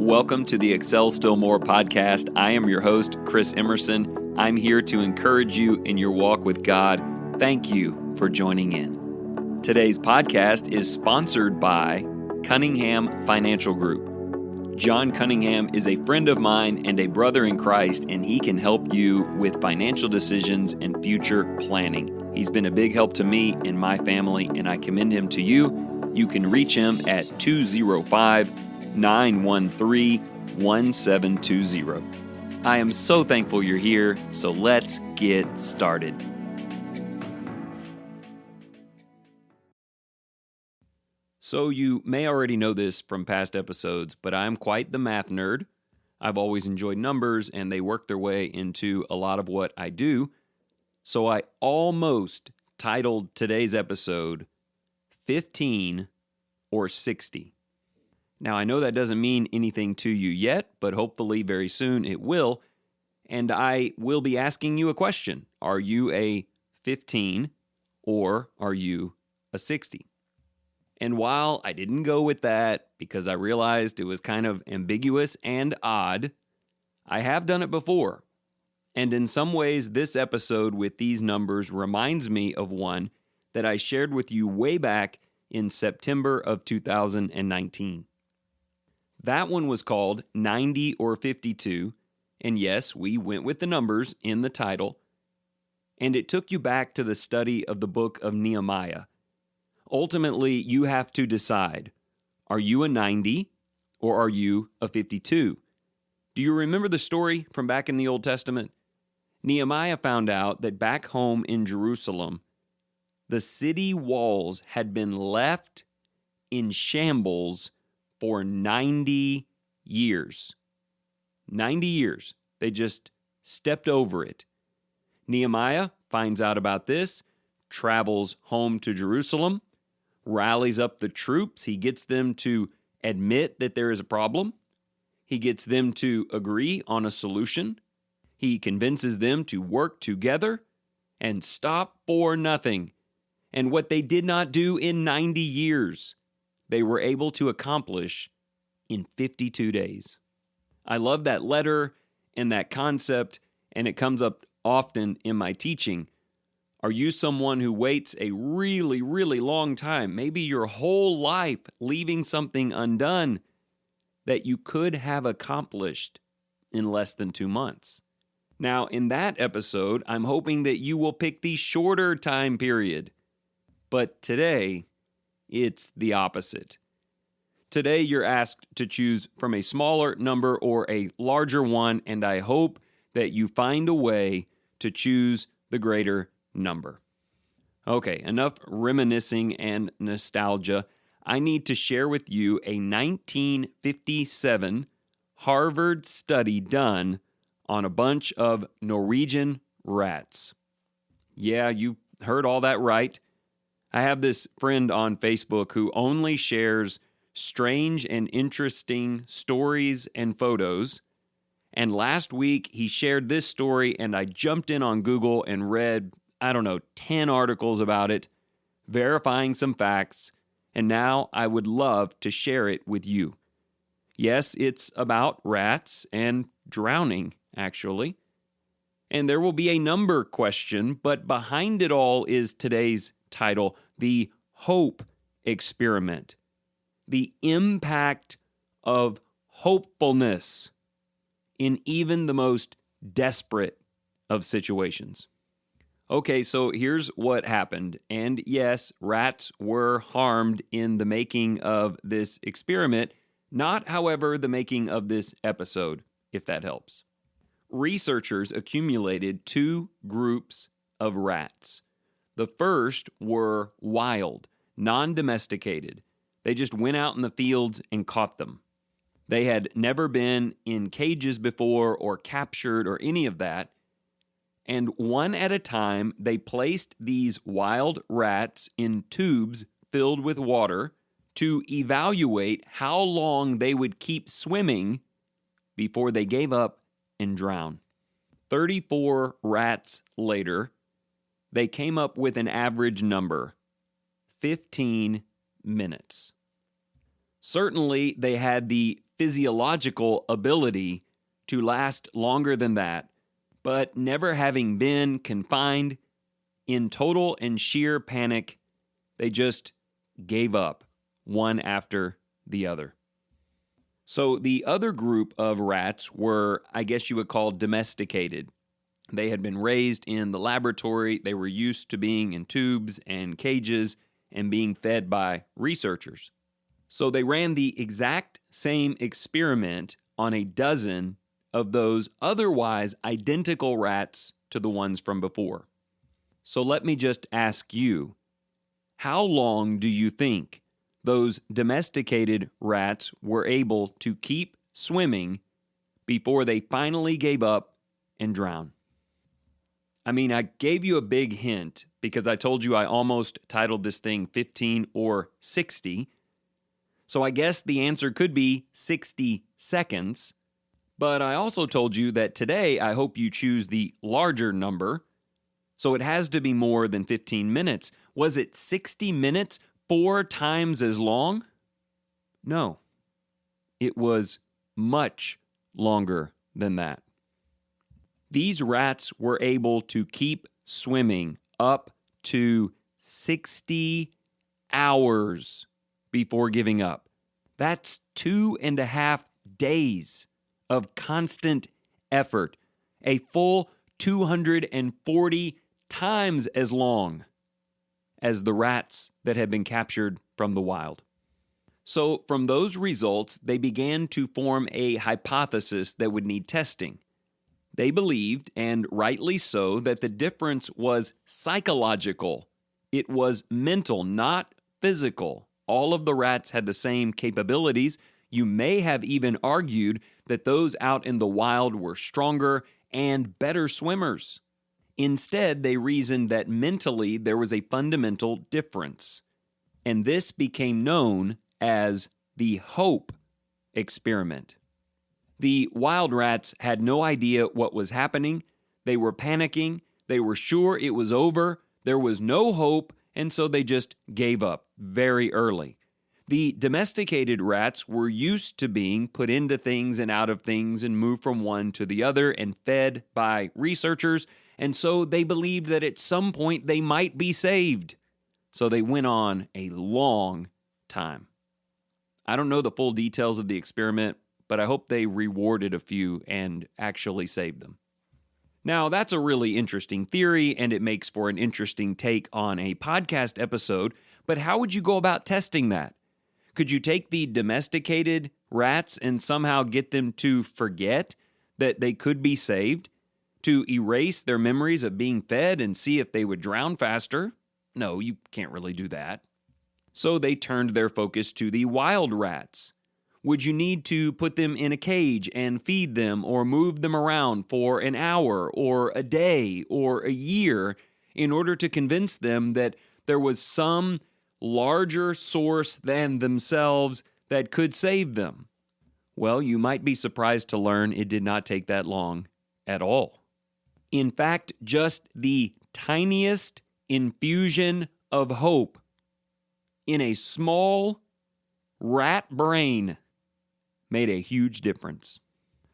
Welcome to the Excel Still More podcast. I am your host, Chris Emerson. I'm here to encourage you in your walk with God. Thank you for joining in. Today's podcast is sponsored by Cunningham Financial Group. John Cunningham is a friend of mine and a brother in Christ, and he can help you with financial decisions and future planning. He's been a big help to me and my family, and I commend him to you. You can reach him at 205-913-1720. I am so thankful you're here, so let's get started. So you may already know this from past episodes, but I'm quite the math nerd. I've always enjoyed numbers, and they work their way into a lot of what I do. So I almost titled today's episode 15 or 60. Now, I know that doesn't mean anything to you yet, but hopefully very soon it will. And I will be asking you a question. Are you a 15 or are you a 60? And while I didn't go with that because I realized it was kind of ambiguous and odd, I have done it before. And in some ways, this episode with these numbers reminds me of one that I shared with you way back in September of 2019. That one was called 90 or 52, and yes, we went with the numbers in the title, and it took you back to the study of the book of Nehemiah. Ultimately, you have to decide, are you a 90 or are you a 52? Do you remember the story from back in the Old Testament? Nehemiah found out that back home in Jerusalem, the city walls had been left in shambles for 90 years. 90 years. They just stepped over it. Nehemiah finds out about this, travels home to Jerusalem, rallies up the troops. He gets them to admit that there is a problem. He gets them to agree on a solution. He convinces them to work together and stop for nothing. And what they did not do in 90 years, they were able to accomplish in 52 days. I love that letter and that concept, and it comes up often in my teaching. Are you someone who waits a really, really long time, maybe your whole life, leaving something undone that you could have accomplished in less than 2 months? Now, in that episode, I'm hoping that you will pick the shorter time period. But today, it's the opposite. Today, you're asked to choose from a smaller number or a larger one, and I hope that you find a way to choose the greater number. Okay, enough reminiscing and nostalgia. I need to share with you a 1957 Harvard study done on a bunch of Norwegian rats. Yeah, you heard all that right. I have this friend on Facebook who only shares strange and interesting stories and photos. And last week, he shared this story, and I jumped in on Google and read, 10 articles about it, verifying some facts, and now I would love to share it with you. Yes, it's about rats and drowning, actually. And there will be a number question, but behind it all is today's title, The Hope Experiment. The impact of hopefulness in even the most desperate of situations. Okay, so here's what happened. And yes, rats were harmed in the making of this experiment, not, however, the making of this episode, if that helps. Researchers accumulated 2 groups of rats. The first were wild, non-domesticated. They just went out in the fields and caught them. They had never been in cages before or captured or any of that. And one at a time, they placed these wild rats in tubes filled with water to evaluate how long they would keep swimming before they gave up and drowned. 34 rats later, they came up with an average number, 15 minutes. Certainly, they had the physiological ability to last longer than that, but never having been confined, in total and sheer panic, they just gave up, one after the other. So the other group of rats were, I guess you would call, domesticated. They had been raised in the laboratory. They were used to being in tubes and cages and being fed by researchers. So they ran the exact same experiment on a dozen of those otherwise identical rats to the ones from before. So let me just ask you, how long do you think those domesticated rats were able to keep swimming before they finally gave up and drowned? I mean, I gave you a big hint because I told you I almost titled this thing 15 or 60. So I guess the answer could be 60 seconds. But I also told you that today I hope you choose the larger number. So it has to be more than 15 minutes. Was it 60 minutes, 4 times as long? No. It was much longer than that. These rats were able to keep swimming up to 60 hours before giving up. That's 2.5 days of constant effort, a full 240 times as long as the rats that had been captured from the wild. So from those results, they began to form a hypothesis that would need testing. They believed, and rightly so, that the difference was psychological. It was mental, not physical. All of the rats had the same capabilities. You may have even argued that those out in the wild were stronger and better swimmers. Instead, they reasoned that mentally there was a fundamental difference. And this became known as the hope experiment. The wild rats had no idea what was happening. They were panicking. They were sure it was over. There was no hope, and so they just gave up very early. The domesticated rats were used to being put into things and out of things and moved from one to the other and fed by researchers, and so they believed that at some point they might be saved. So they went on a long time. I don't know the full details of the experiment, but I hope they rewarded a few and actually saved them. Now, that's a really interesting theory, and it makes for an interesting take on a podcast episode, but how would you go about testing that? Could you take the domesticated rats and somehow get them to forget that they could be saved? To erase their memories of being fed and see if they would drown faster? No, you can't really do that. So they turned their focus to the wild rats. Would you need to put them in a cage and feed them or move them around for an hour or a day or a year in order to convince them that there was some larger source than themselves that could save them? Well, you might be surprised to learn it did not take that long at all. In fact, just the tiniest infusion of hope in a small rat brain made a huge difference.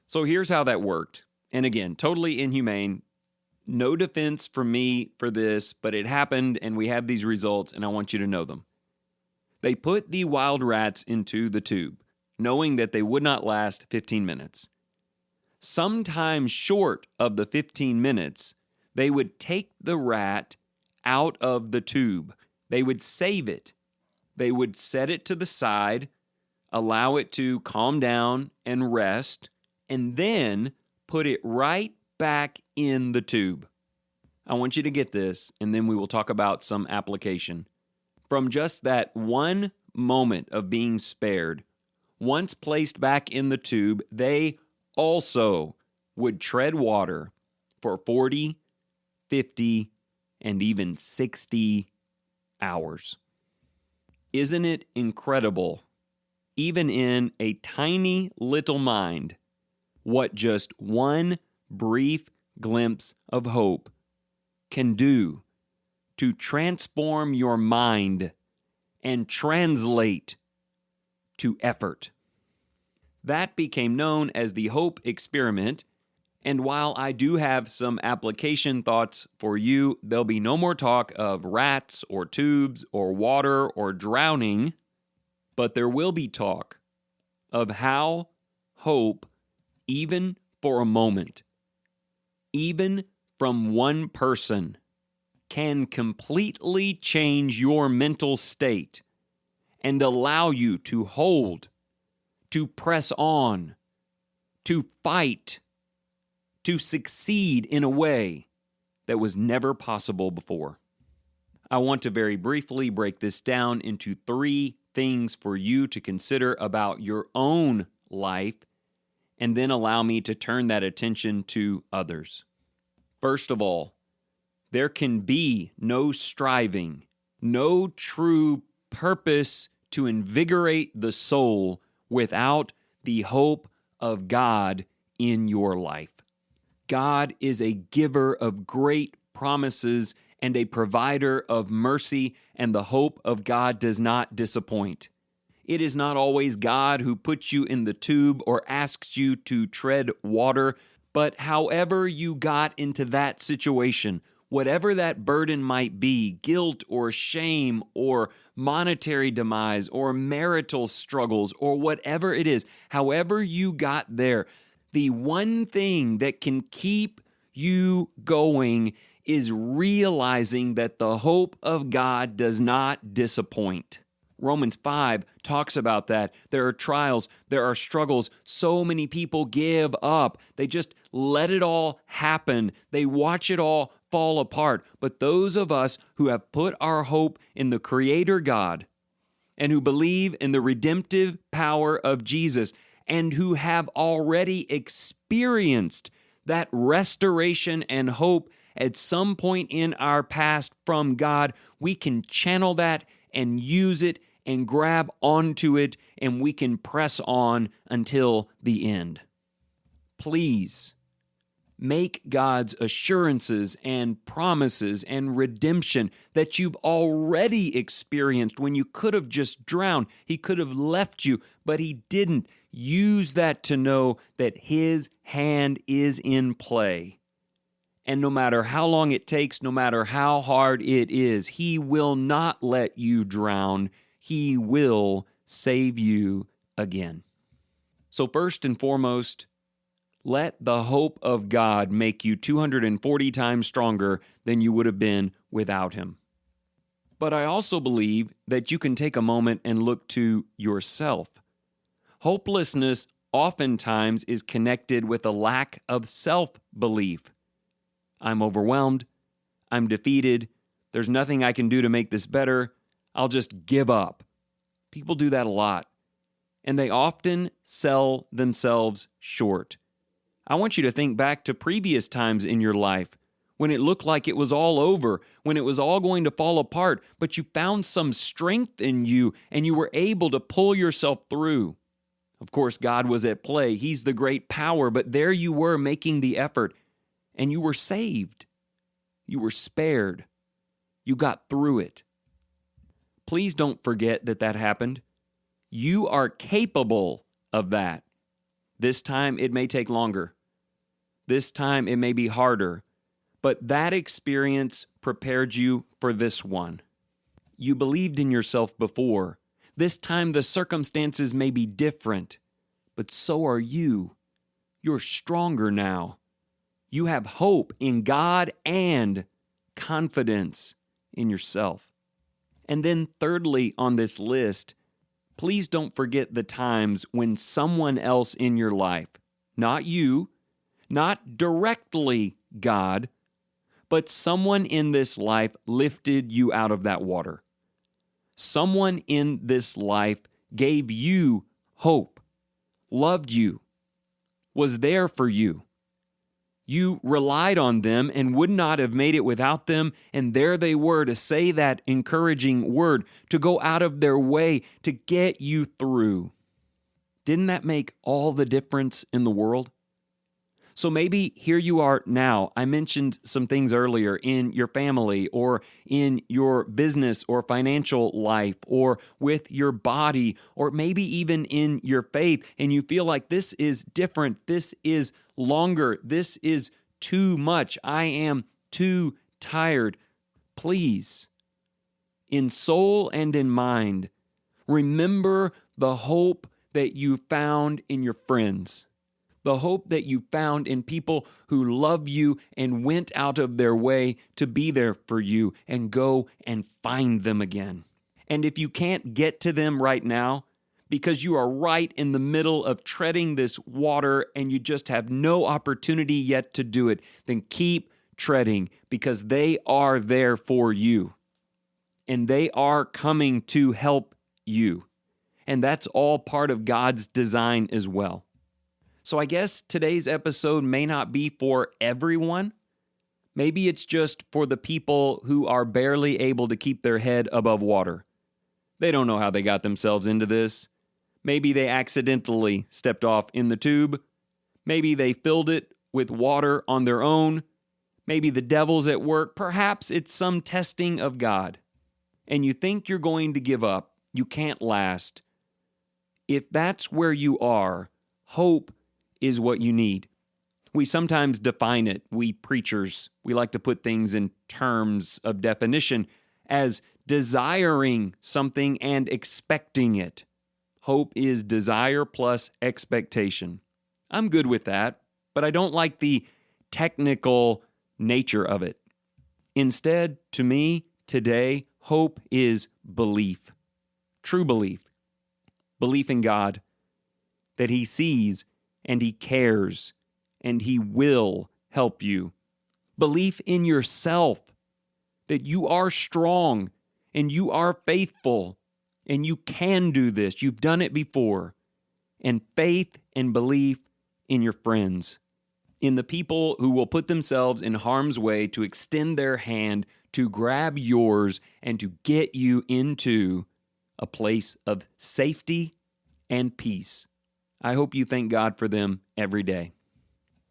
So here's how that worked. And again, totally inhumane. No defense from me for this, but it happened and we have these results and I want you to know them. They put the wild rats into the tube, knowing that they would not last 15 minutes. Sometime short of the 15 minutes, they would take the rat out of the tube. They would save it. They would set it to the side, allow it to calm down and rest, and then put it right back in the tube. I want you to get this, and then we will talk about some application. From just that one moment of being spared, once placed back in the tube, they also would tread water for 40, 50, and even 60 hours. Isn't it incredible, even in a tiny little mind, what just one brief glimpse of hope can do to transform your mind and translate to effort? That became known as the Hope Experiment. And while I do have some application thoughts for you, there'll be no more talk of rats or tubes or water or drowning, but there will be talk of how hope, even for a moment, even from one person, can completely change your mental state and allow you to hold, to press on, to fight, to succeed in a way that was never possible before. I want to very briefly break this down into 3 things for you to consider about your own life, and then allow me to turn that attention to others. First of all, there can be no striving, no true purpose to invigorate the soul without the hope of God in your life. God is a giver of great promises and a provider of mercy, and the hope of God does not disappoint. It is not always God who puts you in the tube or asks you to tread water, but however you got into that situation, whatever that burden might be, guilt or shame or monetary demise or marital struggles or whatever it is, however you got there, the one thing that can keep you going is realizing that the hope of God does not disappoint. Romans 5 talks about that. There are trials, there are struggles. So many people give up. They just let it all happen. They watch it all fall apart. But those of us who have put our hope in the Creator God and who believe in the redemptive power of Jesus and who have already experienced that restoration and hope at some point in our past from God, we can channel that and use it and grab onto it, and we can press on until the end. Please make God's assurances and promises and redemption that you've already experienced when you could have just drowned. He could have left you, but He didn't. Use that to know that His hand is in play. And no matter how long it takes, no matter how hard it is, He will not let you drown. He will save you again. So first and foremost, let the hope of God make you 240 times stronger than you would have been without Him. But I also believe that you can take a moment and look to yourself. Hopelessness oftentimes is connected with a lack of self-belief. I'm overwhelmed. I'm defeated. There's nothing I can do to make this better. I'll just give up. People do that a lot, and they often sell themselves short. I want you to think back to previous times in your life when it looked like it was all over, when it was all going to fall apart, but you found some strength in you and you were able to pull yourself through. Of course, God was at play. He's the great power, but there you were making the effort, and you were saved. You were spared. You got through it. Please don't forget that happened. You are capable of that. This time it may take longer. This time it may be harder, but that experience prepared you for this one. You believed in yourself before. This time the circumstances may be different, but so are you. You're stronger now. You have hope in God and confidence in yourself. And then thirdly on this list, please don't forget the times when someone else in your life, not you, not directly God, but someone in this life lifted you out of that water. Someone in this life gave you hope, loved you, was there for you. You relied on them and would not have made it without them, and there they were to say that encouraging word, to go out of their way to get you through. Didn't that make all the difference in the world? So maybe here you are now. I mentioned some things earlier in your family or in your business or financial life or with your body or maybe even in your faith, and you feel like this is different, this is longer, this is too much, I am too tired. Please, in soul and in mind, remember the hope that you found in your friends. The hope that you found in people who love you and went out of their way to be there for you, and go and find them again. And if you can't get to them right now because you are right in the middle of treading this water and you just have no opportunity yet to do it, then keep treading, because they are there for you and they are coming to help you. And that's all part of God's design as well. So I guess today's episode may not be for everyone. Maybe it's just for the people who are barely able to keep their head above water. They don't know how they got themselves into this. Maybe they accidentally stepped off in the tube. Maybe they filled it with water on their own. Maybe the devil's at work. Perhaps it's some testing of God. And you think you're going to give up. You can't last. If that's where you are, hope is what you need. We sometimes define it, we preachers, we like to put things in terms of definition as desiring something and expecting it. Hope is desire plus expectation. I'm good with that, but I don't like the technical nature of it. Instead, to me, today, hope is belief. True belief. Belief in God, that He sees and He cares, and He will help you. Belief in yourself, that you are strong, and you are faithful, and you can do this. You've done it before. And faith and belief in your friends, in the people who will put themselves in harm's way to extend their hand to grab yours and to get you into a place of safety and peace. I hope you thank God for them every day.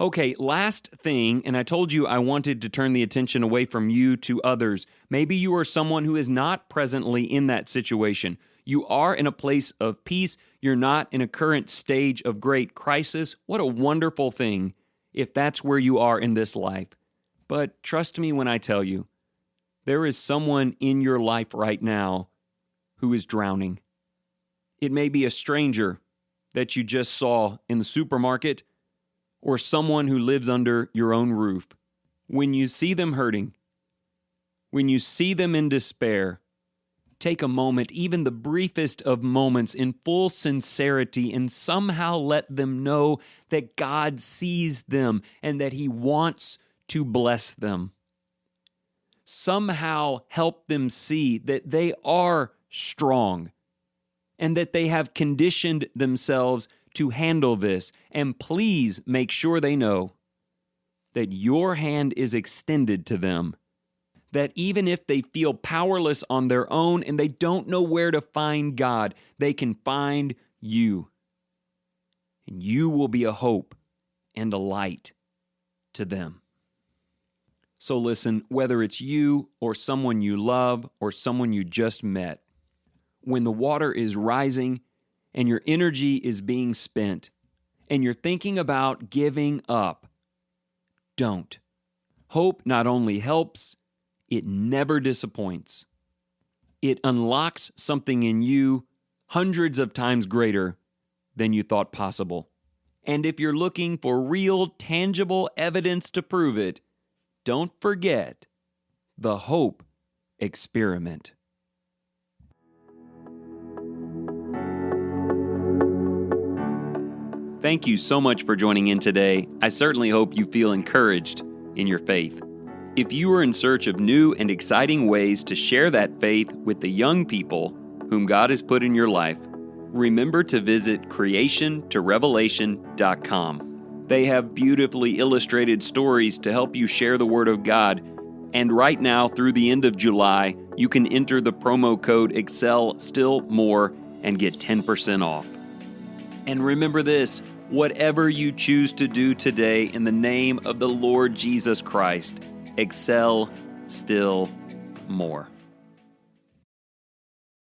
Okay, last thing, and I told you I wanted to turn the attention away from you to others. Maybe you are someone who is not presently in that situation. You are in a place of peace. You're not in a current stage of great crisis. What a wonderful thing if that's where you are in this life. But trust me when I tell you, there is someone in your life right now who is drowning. It may be a stranger that you just saw in the supermarket, or someone who lives under your own roof. When you see them hurting, when you see them in despair, take a moment, even the briefest of moments, in full sincerity, and somehow let them know that God sees them and that He wants to bless them. Somehow help them see that they are strong and that they have conditioned themselves to handle this. And please make sure they know that your hand is extended to them, that even if they feel powerless on their own and they don't know where to find God, they can find you. And you will be a hope and a light to them. So listen, whether it's you or someone you love or someone you just met, when the water is rising and your energy is being spent and you're thinking about giving up, don't. Hope not only helps, it never disappoints. It unlocks something in you hundreds of times greater than you thought possible. And if you're looking for real, tangible evidence to prove it, don't forget the hope experiment. Thank you so much for joining in today. I certainly hope you feel encouraged in your faith. If you are in search of new and exciting ways to share that faith with the young people whom God has put in your life, remember to visit creationtorevelation.com. They have beautifully illustrated stories to help you share the Word of God. And right now, through the end of July, you can enter the promo code ExcelStillMore and get 10% off. And remember this, Whatever you choose to do today, in the name of the Lord Jesus Christ, excel still more.